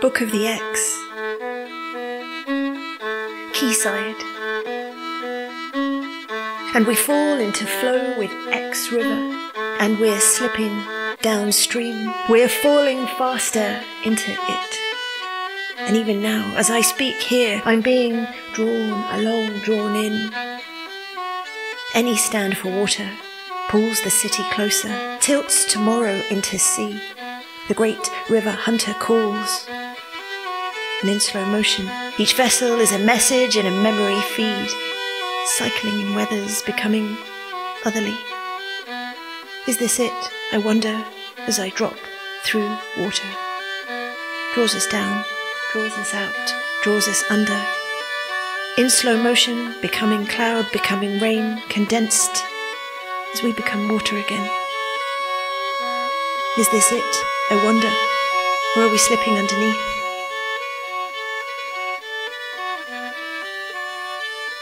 Book of the Exe, Quayside, and we fall into flow with Exe River, and we're slipping downstream, we're falling faster into it. And even now, as I speak here, I'm being drawn in. Any stand for water pulls the city closer, tilts tomorrow into sea. The great river hunter calls, and in slow motion, each vessel is a message and a memory feed, cycling in weathers, becoming otherly. Is this it, I wonder, as I drop through water? Draws us down, draws us out, draws us under. In slow motion, becoming cloud, becoming rain, condensed as we become water again. Is this it, I wonder, or are we slipping underneath?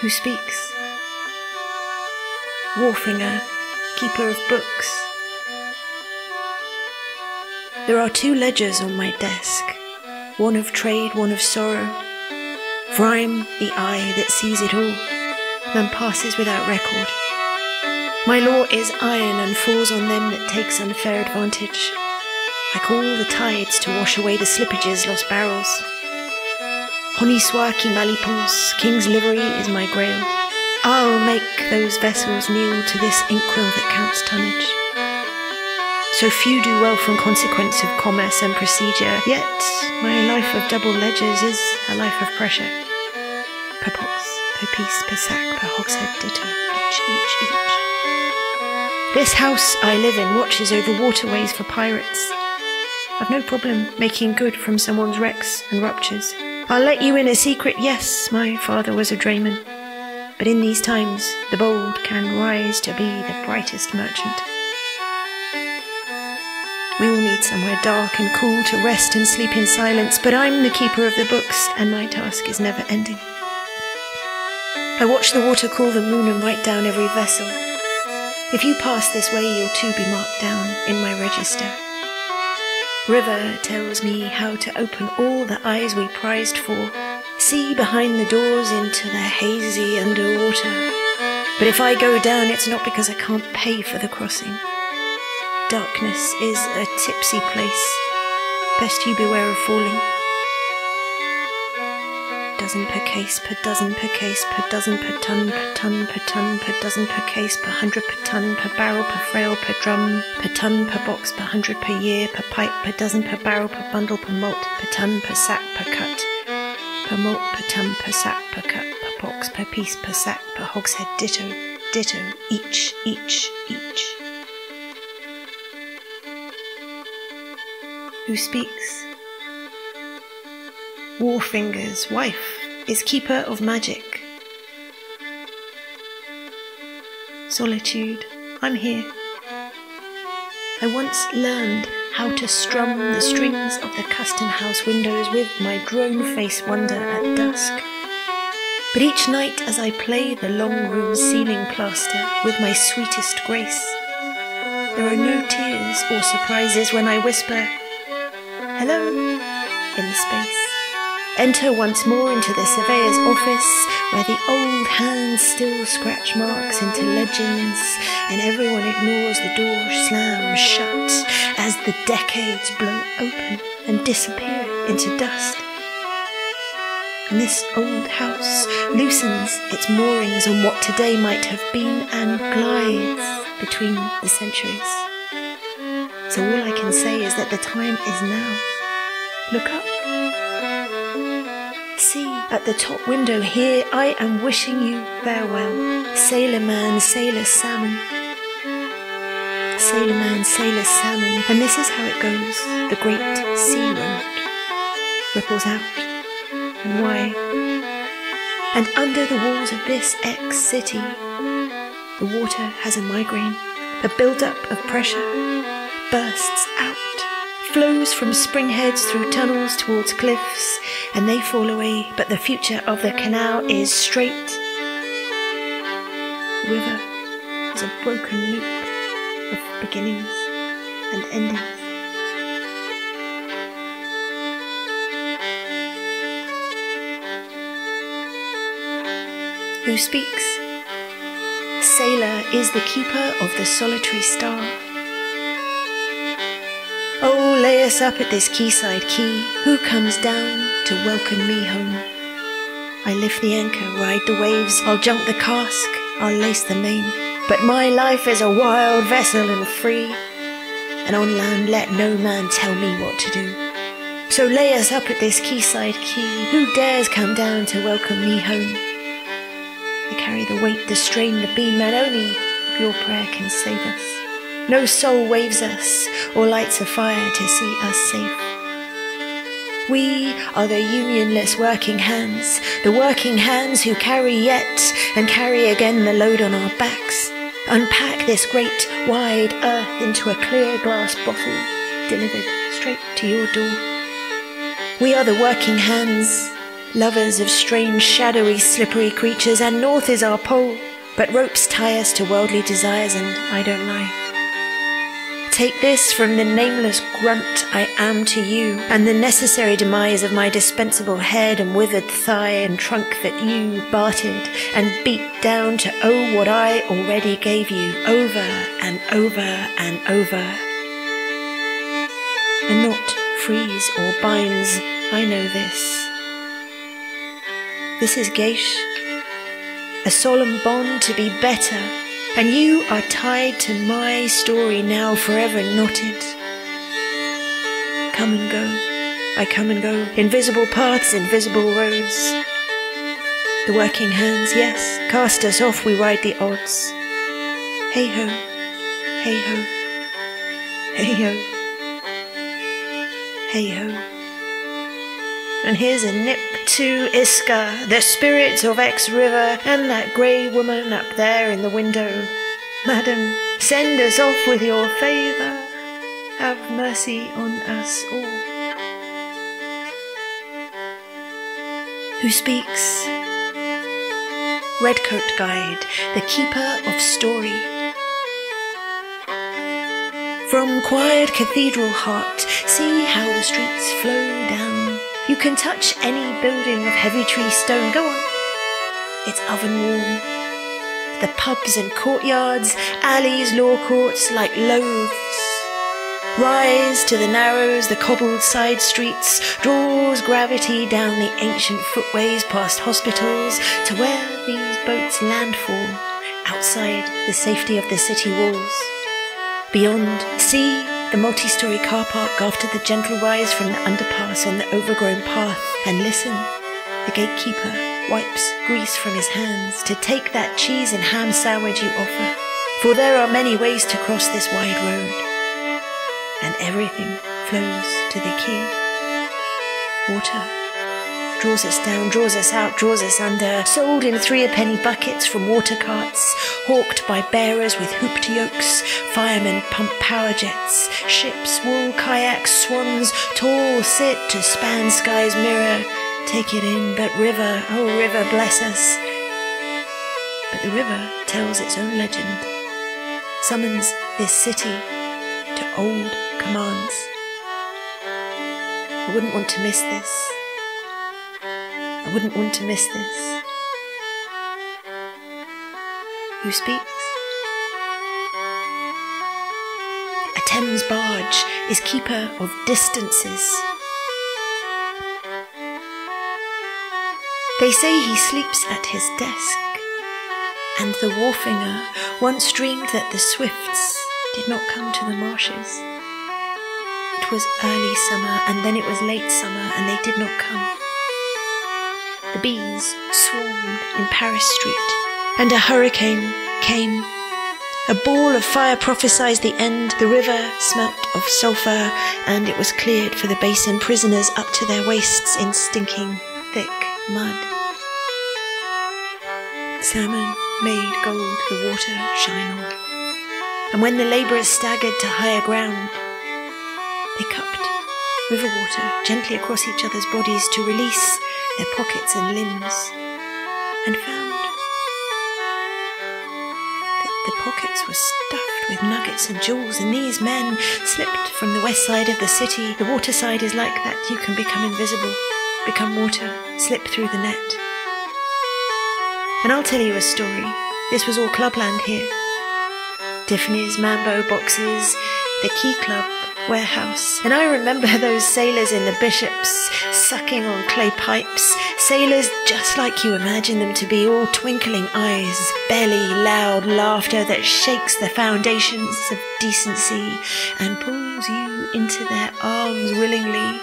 Who speaks? Wharfinger, keeper of books. There are 2 ledgers on my desk, one of trade, one of sorrow. For I'm the eye that sees it all, and passes without record. My law is iron and falls on them that takes unfair advantage. I call the tides to wash away the slippages, lost barrels. Honiswa ki malipons, king's livery is my grail. I'll make those vessels kneel to this inkwell that counts tonnage. So few do well from consequence of commerce and procedure, yet my life of double ledgers is a life of pressure. Per box, per piece, per sack, per hogshead, ditto, each. This house I live in watches over waterways for pirates. I've no problem making good from someone's wrecks and ruptures. I'll let you in a secret, yes, my father was a drayman. But in these times, the bold can rise to be the brightest merchant. We all need somewhere dark and cool to rest and sleep in silence, but I'm the keeper of the books, and my task is never ending. I watch the water call the moon and write down every vessel. If you pass this way, you'll too be marked down in my register. River tells me how to open all the eyes we prized for, see behind the doors into the hazy underwater. But if I go down, it's not because I can't pay for the crossing. Darkness is a tipsy place. Best you beware of falling. Dozen per case, per dozen per case, per dozen per ton, per ton, per ton, per dozen per case, per 100 per ton, per barrel, per frail, per drum, per ton, per box, per 100 per year, per pipe, per dozen, per barrel, per bundle, per malt, per ton, per sack, per cut, per malt, per ton, per sack, per cut, per box, per piece, per sack, per hogshead, ditto, each. Who speaks? Wharfinger's wife is keeper of magic. Solitude, I'm here. I once learned how to strum the strings of the custom house windows with my drone-face wonder at dusk. But each night as I play the long room ceiling plaster with my sweetest grace, there are no tears or surprises when I whisper, "Hello," in space. Enter once more into the surveyor's office, where the old hands still scratch marks into legends, and everyone ignores the door slam shut as the decades blow open and disappear into dust. And this old house loosens its moorings on what today might have been and glides between the centuries. So all I can say is that the time is now. Look up. See, at the top window here, I am wishing you farewell. Sailor man, sailor salmon. Sailor man, sailor salmon. And this is how it goes. The great sea road ripples out. And why? And under the walls of this ex-city, the water has a migraine. A build-up of pressure bursts out, flows from springheads through tunnels towards cliffs, and they fall away, but the future of the canal is straight. The river is a broken loop of beginnings and endings. Who speaks? Sailor is the keeper of the solitary star. Oh, lay us up at this quayside quay. Who comes down to welcome me home? I lift the anchor, ride the waves, I'll jump the cask, I'll lace the main. But my life is a wild vessel and free, and on land let no man tell me what to do. So lay us up at this quayside quay. Who dares come down to welcome me home? I carry the weight, the strain, the beam, and only your prayer can save us. No soul waves us or lights a fire to see us safe. We are the unionless working hands, the working hands who carry yet and carry again the load on our backs. Unpack this great wide earth into a clear glass bottle, delivered straight to your door. We are the working hands, lovers of strange, shadowy, slippery creatures, and north is our pole. But ropes tie us to worldly desires, and I don't lie. Take this from the nameless grunt I am to you, and the necessary demise of my dispensable head and withered thigh and trunk that you bartered and beat down to owe what I already gave you, over and over and over. And not freeze or binds, I know this. This is Geish, a solemn bond to be better, and you are tied to my story now, forever knotted. Come and go, I come and go, invisible paths, invisible roads. The working hands, yes, cast us off, we ride the odds. Hey ho, hey ho, hey ho, hey ho. And here's a nip to Iska, the spirit of Exe River, and that grey woman up there in the window. Madam, send us off with your favour. Have mercy on us all. Who speaks? Redcoat Guide, the keeper of story. From quiet cathedral heart, see how the streets flow down. You can touch any building of heavy tree stone. Go on, it's oven warm. The pubs and courtyards, alleys, law courts like loaves. Rise to the narrows, the cobbled side streets, draws gravity down the ancient footways past hospitals to where these boats landfall, outside the safety of the city walls. Beyond, see the multi-storey car park after the gentle rise from the underpass on the overgrown path, and listen, the gatekeeper wipes grease from his hands to take that cheese and ham sandwich you offer, for there are many ways to cross this wide road, and everything flows to the quay. Water draws us down, draws us out, draws us under, sold in 3-a-penny buckets from water carts, hawked by bearers with hooped yokes. Firemen pump power jets, ships, wool, kayaks, swans, tall sit to span sky's mirror. Take it in, but river, oh river, bless us. But the river tells its own legend, summons this city to old commands. I wouldn't want to miss this. I wouldn't want to miss this. Who speaks? A Thames barge is keeper of distances. They say he sleeps at his desk, and the Wharfinger once dreamed that the swifts did not come to the marshes. It was early summer, and then it was late summer, and they did not come. The bees swarmed in Paris Street, and a hurricane came. A ball of fire prophesied the end. The river smelt of sulphur, and it was cleared for the basin prisoners up to their waists in stinking, thick mud. Salmon made gold the water shine on, and when the labourers staggered to higher ground, they cupped river water gently across each other's bodies to release their pockets and limbs, and found that the pockets were stuffed with nuggets and jewels, and these men slipped from the west side of the city. The water side is like that. You can become invisible, become water, slip through the net. And I'll tell you a story. This was all clubland here. Tiffany's, Mambo boxes, the Key Club, warehouse. And I remember those sailors in the Bishops sucking on clay pipes. Sailors just like you imagine them to be, all twinkling eyes, belly, loud laughter that shakes the foundations of decency and pulls you into their arms willingly.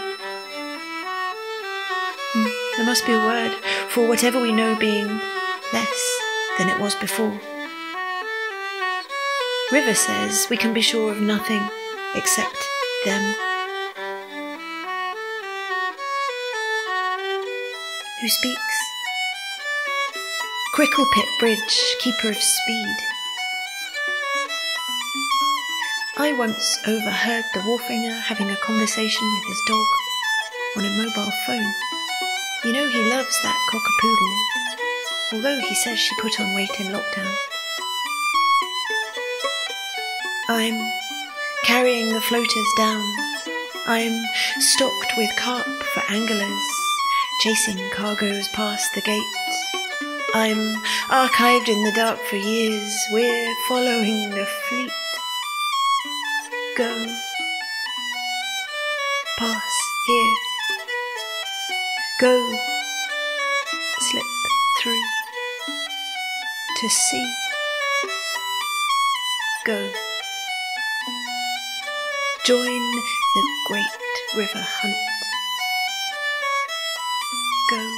There must be a word for whatever we know being less than it was before. River says we can be sure of nothing except them. Who speaks? Cricklepit Bridge, keeper of speed. I once overheard the Wharfinger having a conversation with his dog on a mobile phone. You know he loves that cockapoodle, although he says she put on weight in lockdown. I'm carrying the floaters down. I'm stocked with carp for anglers, chasing cargoes past the gate. I'm archived in the dark for years. We're following the fleet. Go. Pass here. Go. Slip through. To sea. Go. Join the great river hunt. Go.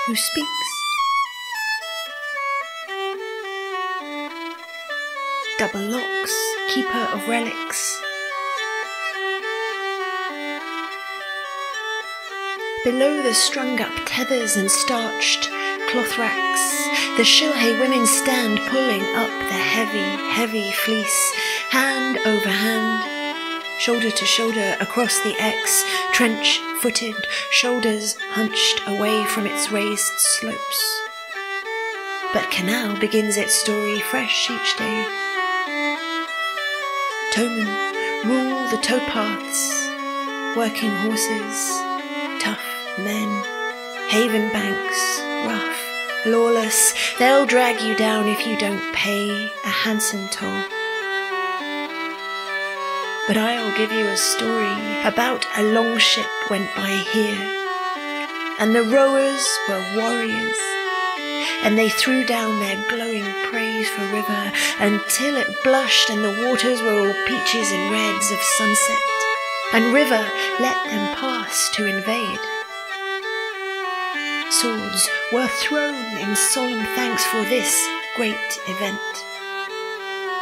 Who speaks? Double locks, keeper of relics. Below the strung-up tethers and starched cloth racks, the Shilhai women stand pulling up the heavy, heavy fleece, hand over hand, shoulder to shoulder across the Exe, trench-footed, shoulders hunched away from its raised slopes. But Canal begins its story fresh each day. Towmen rule the towpaths, working horses, tough men, haven banks, rough, lawless. They'll drag you down if you don't pay a handsome toll. But I'll give you a story about a longship went by here, and the rowers were warriors, and they threw down their glowing praise for river until it blushed and the waters were all peaches and reds of sunset, and river let them pass to invade. Swords were thrown in solemn thanks for this great event.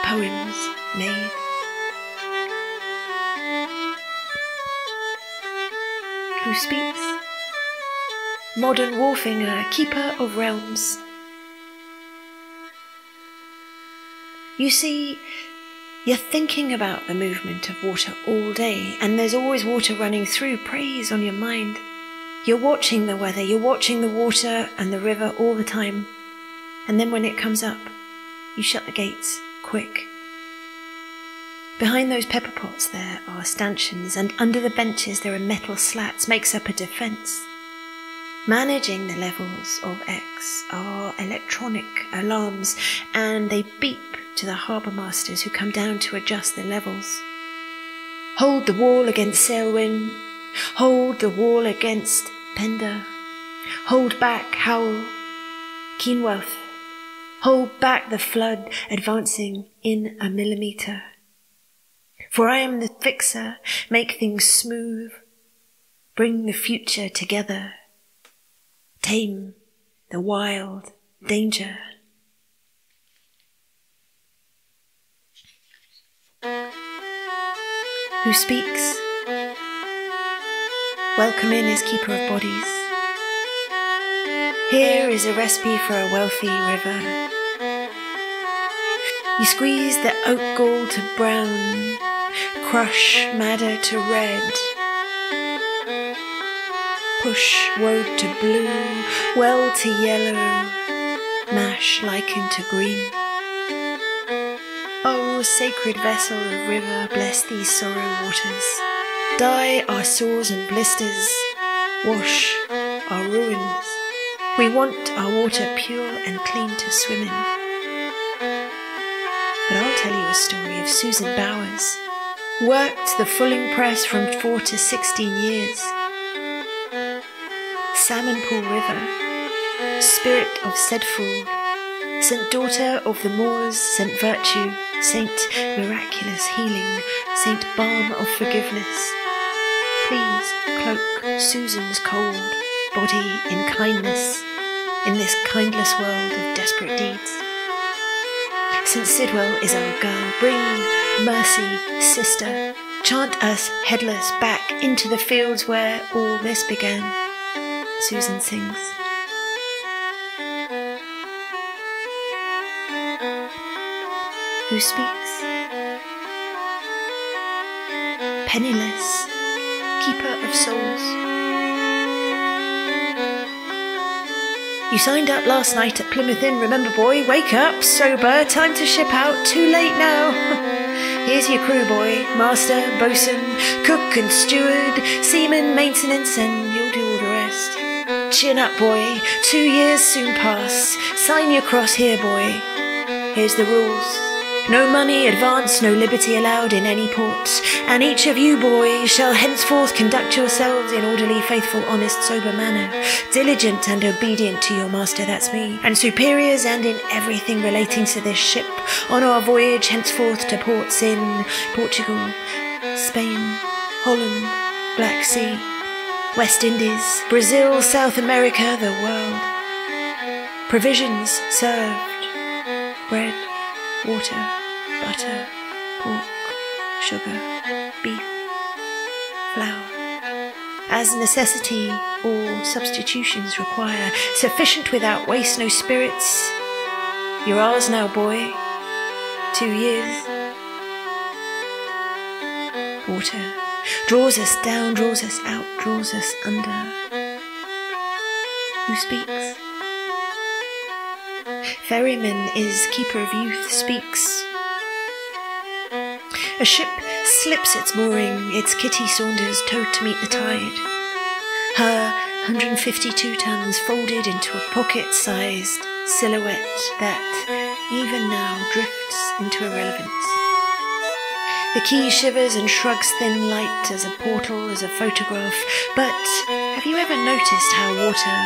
Poems made. Who speaks? Modern Wharfinger, keeper of realms. You see, you're thinking about the movement of water all day, and there's always water running through, praise on your mind. You're watching the weather, you're watching the water and the river all the time. And then when it comes up, you shut the gates, quick. Behind those pepper pots there are stanchions, and under the benches there are metal slats, makes up a defence. Managing the levels of Exe are electronic alarms, and they beep to the harbour masters who come down to adjust the levels. Hold the wall against Sailwind, hold the wall against Pender, hold back Howl, Keenwealth, hold back the flood advancing in a millimetre. For I am the fixer, make things smooth, bring the future together, tame the wild danger. Who speaks? Welcome in is keeper of bodies. Here is a recipe for a wealthy river. You squeeze the oak gall to brown, crush madder to red, push woad to blue, well to yellow, mash lichen to green. O sacred vessel of river, bless these sorrow waters. Dye our sores and blisters, wash our ruins. We want our water pure and clean to swim in. But I'll tell you a story of Susan Bowers. Worked the fulling press from 4 to 16 years. Salmon Pool River, spirit of Sedford, Saint Daughter of the Moors, Saint Virtue, Saint Miraculous Healing, Saint Balm of Forgiveness. Please cloak Susan's cold body in kindness in this kindless world of desperate deeds. St. Sidwell is our girl. Bring mercy, sister. Chant us headless back into the fields where all this began. Susan sings. Who speaks? Penniless, keeper of souls. You signed up last night at Plymouth Inn, remember boy? Wake up, sober, time to ship out, too late now. Here's your crew boy, master, bosun, cook and steward, seaman, maintenance, and you'll do all the rest. Chin up boy, 2 years soon pass, sign your cross here boy. Here's the rules. No money advance, no liberty allowed in any port, and each of you boys shall henceforth conduct yourselves in orderly, faithful, honest, sober manner, diligent and obedient to your master, that's me, and superiors, and in everything relating to this ship, on our voyage henceforth to ports in Portugal, Spain, Holland, Black Sea, West Indies, Brazil, South America, the world. Provisions served, bread, water, butter, pork, sugar, beef, flour. As necessity or substitutions require, sufficient without waste, no spirits. You're ours now, boy. 2 years. Water draws us down, draws us out, draws us under. Who speaks? Ferryman is keeper of youth, speaks. A ship slips its mooring, its Kitty Saunders towed to meet the tide. Her 152 tons folded into a pocket-sized silhouette that even now drifts into irrelevance. The quay shivers and shrugs thin light as a portal, as a photograph, but have you ever noticed how water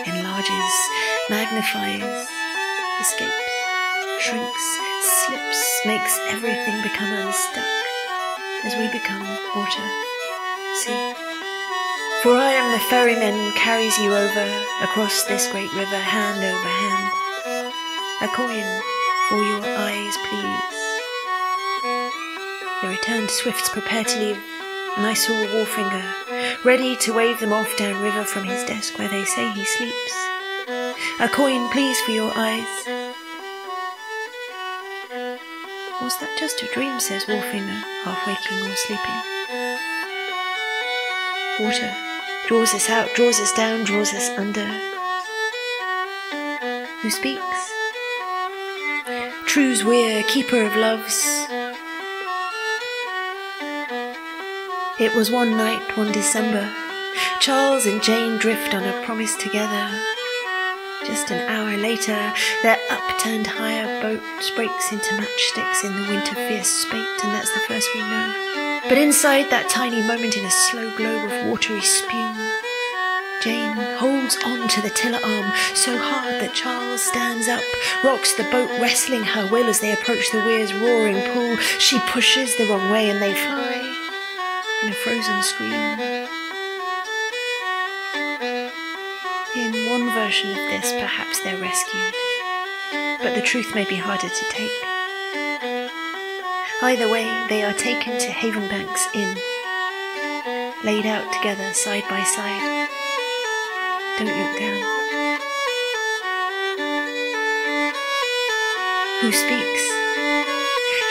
enlarges, magnifies, escapes, shrinks, slips, makes everything become unstuck as we become water, sea? For I am the ferryman carries you over across this great river, hand over hand. A coin for your eyes, please. The returned swifts prepare to leave, and I saw Wharfinger, ready to wave them off downriver from his desk where they say he sleeps. A coin, please, for your eyes. Was that just a dream, says Wharfinger, half waking or sleeping? Water draws us out, draws us down, draws us under. Who speaks? True's Weir, keeper of loves. It was one night, one December. Charles and Jane drift on a promise together. Just an hour later, their upturned hire boat breaks into matchsticks in the winter fierce spate, and that's the first we know. But inside that tiny moment, in a slow globe of watery spume, Jane holds on to the tiller arm so hard that Charles stands up, rocks the boat, wrestling her will as they approach the weir's roaring pool. She pushes the wrong way and they fly in a frozen scream. In one version of this, perhaps they're rescued, but the truth may be harder to take. Either way, they are taken to Havenbanks Inn, laid out together side by side. Don't look down. Who speaks?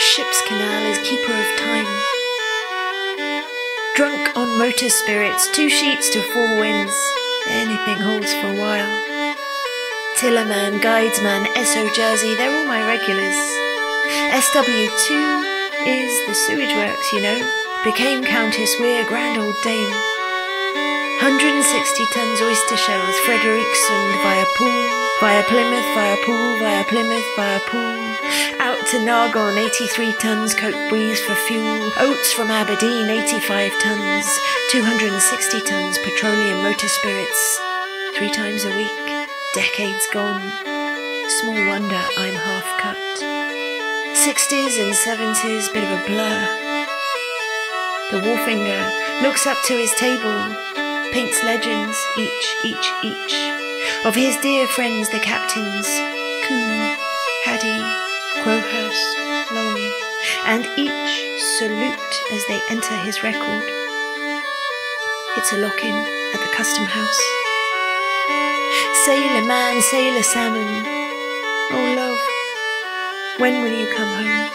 Ship's Canal is keeper of time. Drunk on motor spirits, 2 sheets to 4 winds. Anything holds for a while. Tillerman, guidesman, Esso Jersey, they're all my regulars. SW2 is the sewage works, you know. Became Countess Weir, grand old dame. 160 tons oyster shells, Frederiksen via Poole, via Plymouth, via Poole, via Plymouth, via Poole. Out to Nargon, 83 tons, coke breeze for fuel. Oats from Aberdeen, 85 tons. 260 tons, petroleum motor spirits. 3 times a week, decades gone. Small wonder I'm half cut. 60s and 70s, bit of a blur. The Wharfinger looks up to his table, paints legends, each, of his dear friends the captains, Coombe, Haddy, Crowhurst, Long, and each salute as they enter his record. It's a lock-in at the Custom House. Sailor man, sailor salmon, oh love, when will you come home?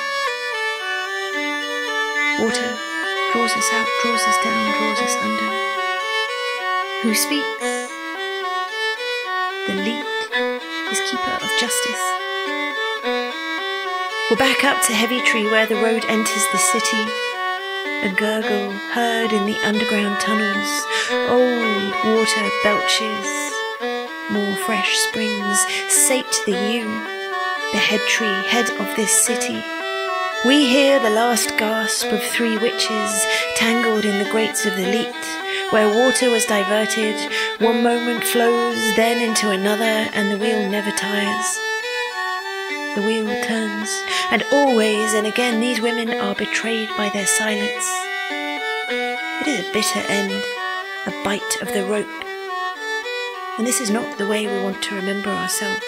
Water draws us out, draws us down, draws us under. Who speaks? The lead is keeper of justice. We're back up to Heavy Tree where the road enters the city. A gurgle heard in the underground tunnels. Old water belches. More fresh springs sate the yew, the head tree, head of this city. We hear the last gasp of 3 witches tangled in the grates of the Leat, where water was diverted, one moment flows, then into another, and the wheel never tires. The wheel turns, and always and again these women are betrayed by their silence. It is a bitter end, a bite of the rope, and this is not the way we want to remember ourselves.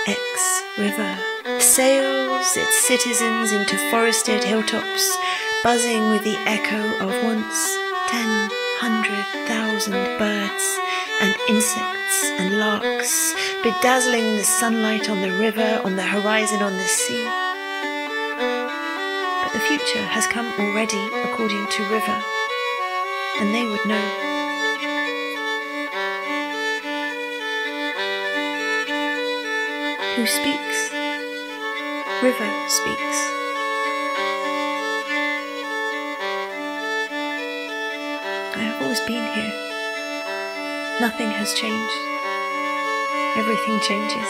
Exe River sails its citizens into forested hilltops, buzzing with the echo of once 10,000 birds and insects and larks, bedazzling the sunlight on the river, on the horizon, on the sea. But the future has come already, according to River, and they would know. Who speaks? River speaks. I have always been here. Nothing has changed. Everything changes.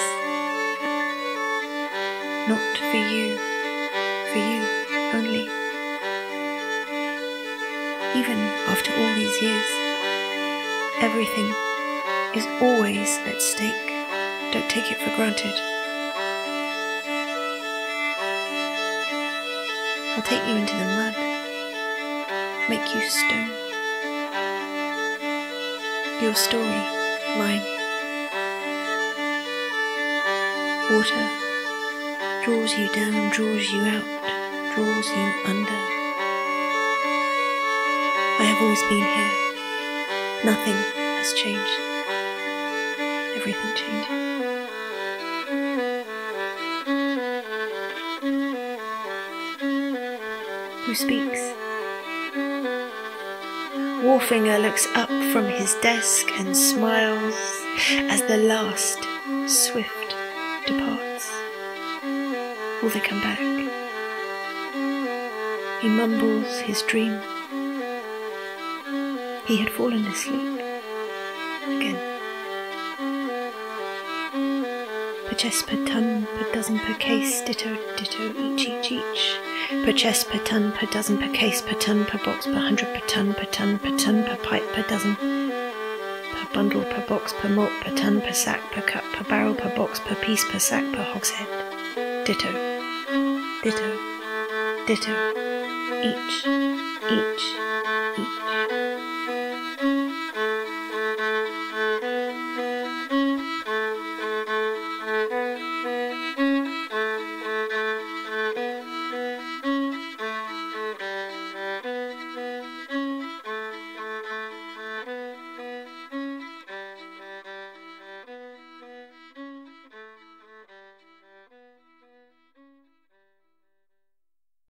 Not for you only. Even after all these years, everything is always at stake. Don't take it for granted. I'll take you into the mud, make you stone. Your story, mine. Water draws you down, draws you out, draws you under. I have always been here. Nothing has changed. Everything changes. Who speaks? Wharfinger looks up from his desk and smiles as the last swift departs. Will they come back? He mumbles his dream. He had fallen asleep again. Per chest, per ton, per dozen, per case, ditto, ditto, each. Per chest, per ton, per dozen, per case, per ton, per box, per 100, per ton, per pipe, per dozen, per bundle, per box, per malt, per ton, per sack, per cup, per barrel, per box, per piece, per sack, per hogshead. Ditto, ditto, ditto, each.